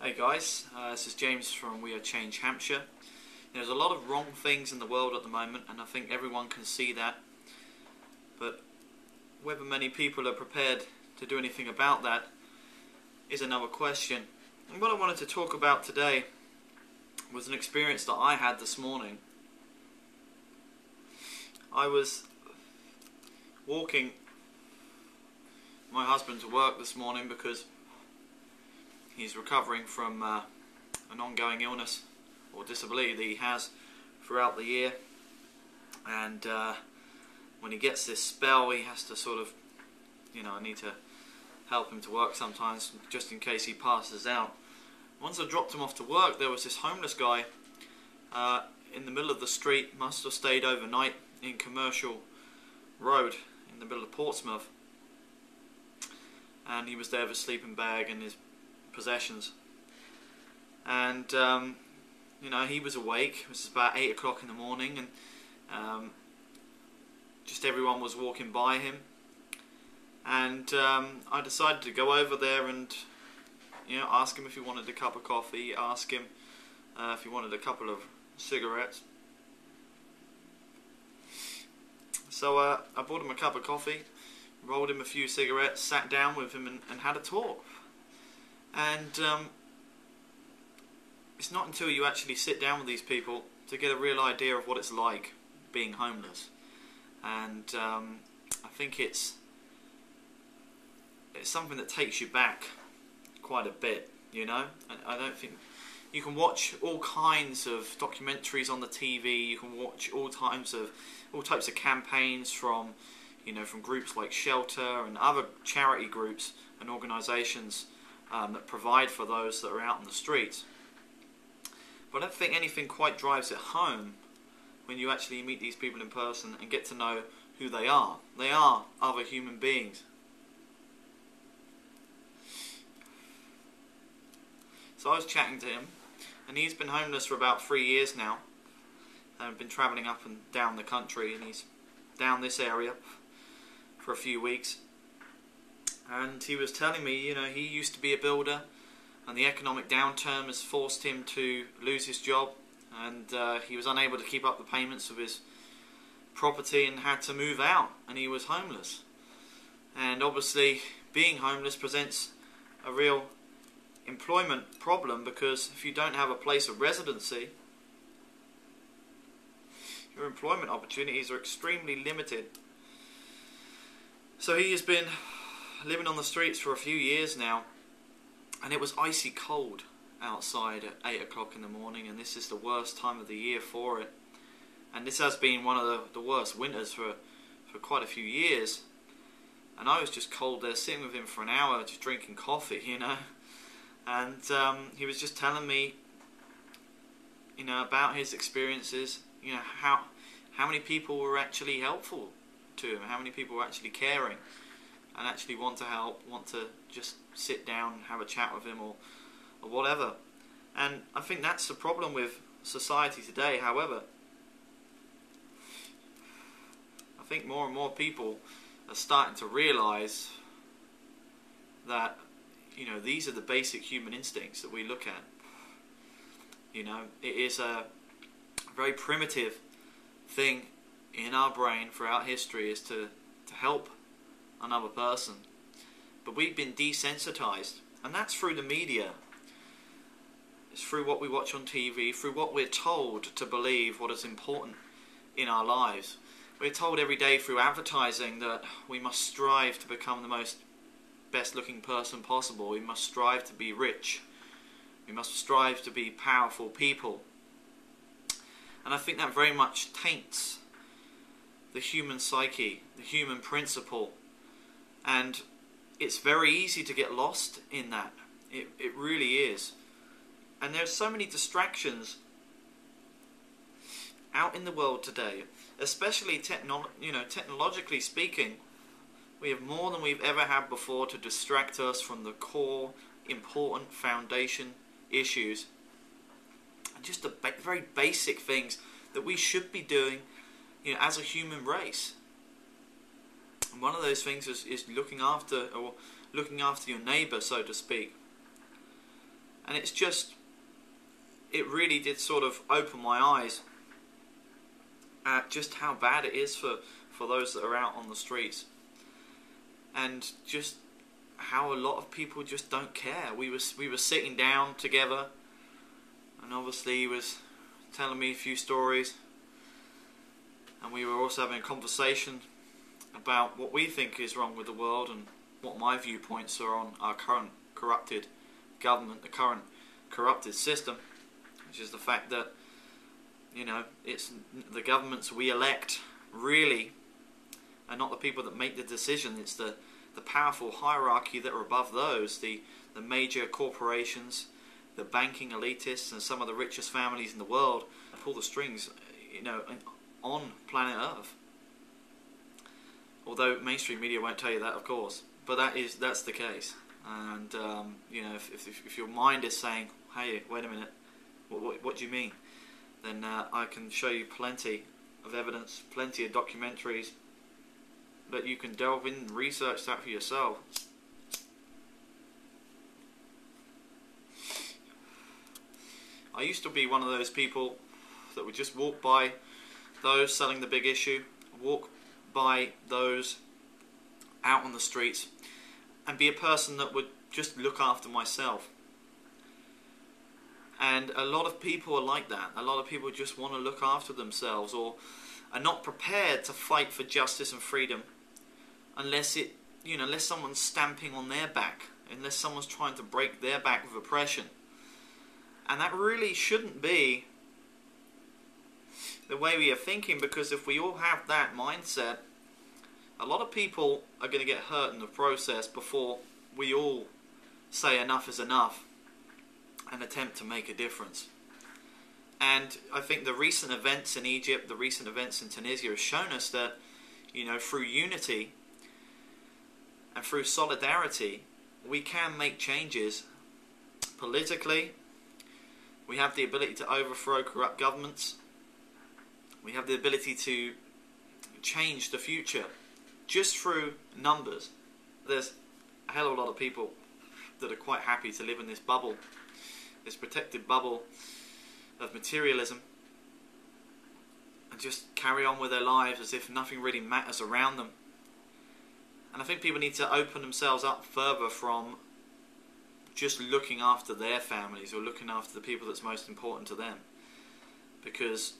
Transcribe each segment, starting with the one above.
Hey guys, this is James from WAC Hampshire. There's a lot of wrong things in the world at the moment, and I think everyone can see that. But whether many people are prepared to do anything about that is another question. And what I wanted to talk about today was an experience that I had this morning. I was walking my husband to work this morning because he's recovering from an ongoing illness or disability that he has throughout the year, and when he gets this spell he has to sort of, I need to help him to work sometimes just in case he passes out. Once I dropped him off to work, there was this homeless guy in the middle of the street, must have stayed overnight in Commercial Road in the middle of Portsmouth, and he was there with a sleeping bag and his possessions, and he was awake. It was about 8 o'clock in the morning, and just everyone was walking by him, and I decided to go over there and ask him if he wanted a cup of coffee, ask him if he wanted a couple of cigarettes. So I bought him a cup of coffee, rolled him a few cigarettes, sat down with him and had a talk. And it's not until you actually sit down with these people to get a real idea of what it's like being homeless. And I think it's something that takes you back quite a bit, I don't think you can watch all kinds of documentaries on the TV. You can watch all types of campaigns from from groups like Shelter and other charity groups and organisations that provide for those that are out in the streets. But I don't think anything quite drives it home when you actually meet these people in person and get to know who they are. They are other human beings. So I was chatting to him, and he's been homeless for about 3 years now, and been travelling up and down the country, and he's down this area for a few weeks. And he was telling me, he used to be a builder, and the economic downturn has forced him to lose his job, and he was unable to keep up the payments of his property and had to move out, and he was homeless. And obviously being homeless presents a real employment problem, because if you don't have a place of residency, your employment opportunities are extremely limited. So he has been living on the streets for a few years now, and it was icy cold outside at 8 o'clock in the morning, and this is the worst time of the year for it. And this has been one of the worst winters for quite a few years. And I was just cold there sitting with him for an hour just drinking coffee, and he was just telling me about his experiences, how many people were actually helpful to him, how many people were actually caring and actually want to help, want to just sit down and have a chat with him or whatever. And I think that's the problem with society today. However, I think more and more people are starting to realise that these are the basic human instincts that we look at. It is a very primitive thing in our brain throughout history is to help another person. But we've been desensitized, and that's through the media. It's through what we watch on TV, through what we're told to believe what is important in our lives. We're told every day through advertising that we must strive to become the best looking person possible. We must strive to be rich. We must strive to be powerful people. And I think that very much taints the human psyche, the human principle, and it's very easy to get lost in that. It really is. And there's so many distractions out in the world today, especially technologically speaking. We have more than we've ever had before to distract us from the core, important foundation issues, and just the very basic things that we should be doing as a human race. And one of those things is looking after your neighbour, so to speak. And it's just, it really did sort of open my eyes at just how bad it is for those that are out on the streets, and just how a lot of people just don't care. We were sitting down together, and obviously he was telling me a few stories, and we were also having a conversation about what we think is wrong with the world and what my viewpoints are on our current corrupted government, the current corrupted system, which is the fact that, you know, it's the governments we elect really are not the people that make the decision. It's the powerful hierarchy that are above those, the major corporations, the banking elitists, and some of the richest families in the world pull the strings, you know, on planet Earth. Although mainstream media won't tell you that, of course, but that's the case. And you know, if your mind is saying, "Hey, wait a minute, what do you mean?" then I can show you plenty of evidence, plenty of documentaries that you can delve in and research that for yourself. I used to be one of those people that would just walk by those selling the big issue, walk by those out on the streets, and be a person that would just look after myself. And a lot of people are like that. A lot of people just want to look after themselves, or are not prepared to fight for justice and freedom unless unless someone's stamping on their back, unless someone's trying to break their back with oppression. And that really shouldn't be the way we are thinking, because if we all have that mindset, a lot of people are going to get hurt in the process before we all say enough is enough and attempt to make a difference. And I think the recent events in Egypt, the recent events in Tunisia have shown us that, you know, through unity and through solidarity, we can make changes politically. We have the ability to overthrow corrupt governments. We have the ability to change the future just through numbers. There's a hell of a lot of people that are quite happy to live in this bubble, this protected bubble of materialism, and just carry on with their lives as if nothing really matters around them. And I think people need to open themselves up further from just looking after their families or looking after the people that's most important to them. Because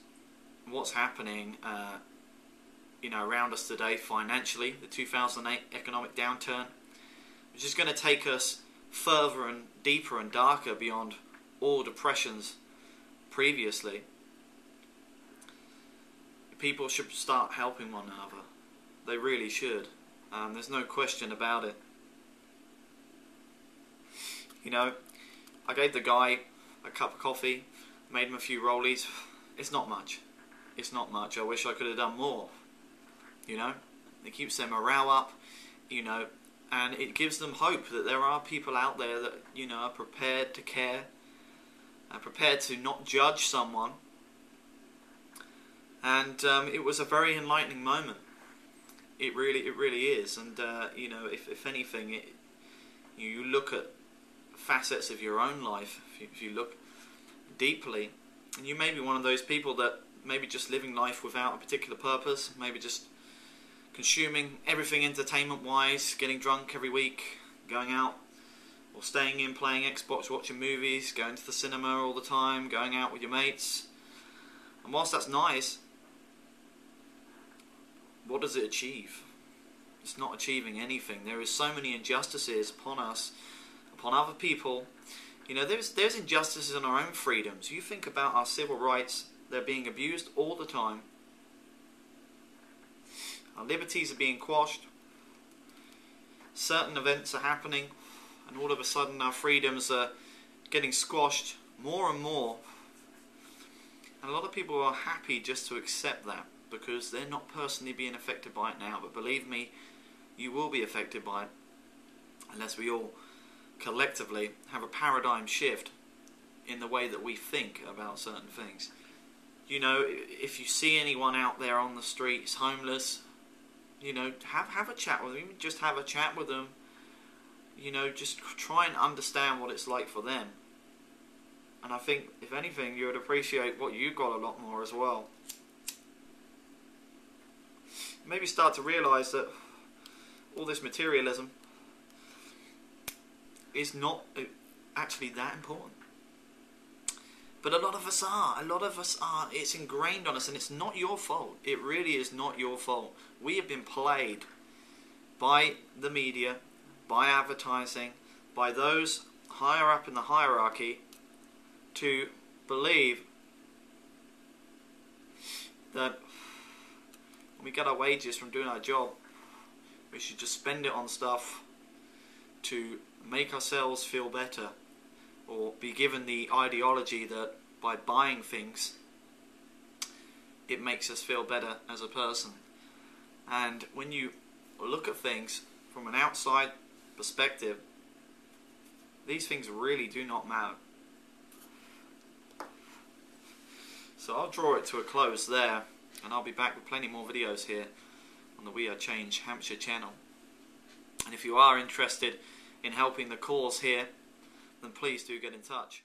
what's happening around us today financially, the 2008 economic downturn, which is going to take us further and deeper and darker beyond all depressions previously. People should start helping one another. They really should. There's no question about it. You know, I gave the guy a cup of coffee, made him a few rollies. It's not much. It's not much. I wish I could have done more. You know, it keeps their morale up, you know, and it gives them hope that there are people out there that, you know, are prepared to care, are prepared to not judge someone. And it was a very enlightening moment. It really is. And you know, if anything, you look at facets of your own life. If you look deeply, and you may be one of those people that maybe just living life without a particular purpose, maybe just consuming everything entertainment-wise, getting drunk every week, going out, or staying in, playing Xbox, watching movies, going to the cinema all the time, going out with your mates. And whilst that's nice, what does it achieve? It's not achieving anything. There is so many injustices upon us, upon other people. You know, there's injustices in our own freedoms. You think about our civil rights, they're being abused all the time. Our liberties are being quashed. Certain events are happening, and all of a sudden our freedoms are getting squashed more and more. And a lot of people are happy just to accept that, because they're not personally being affected by it now. But believe me, you will be affected by it unless we all collectively have a paradigm shift in the way that we think about certain things. You know, if you see anyone out there on the streets homeless, you know, have a chat with them. Just have a chat with them. You know, just try and understand what it's like for them. And I think, if anything, you would appreciate what you've got a lot more as well. Maybe start to realise that all this materialism is not actually that important. But a lot of us are. It's ingrained on us, and it's not your fault. It really is not your fault. We have been played by the media, by advertising, by those higher up in the hierarchy to believe that when we get our wages from doing our job, we should just spend it on stuff to make ourselves feel better, or be given the ideology that by buying things it makes us feel better as a person. And when you look at things from an outside perspective, these things really do not matter. So I'll draw it to a close there, and I'll be back with plenty more videos here on the WAC Hampshire channel. And if you are interested in helping the cause here, then please do get in touch.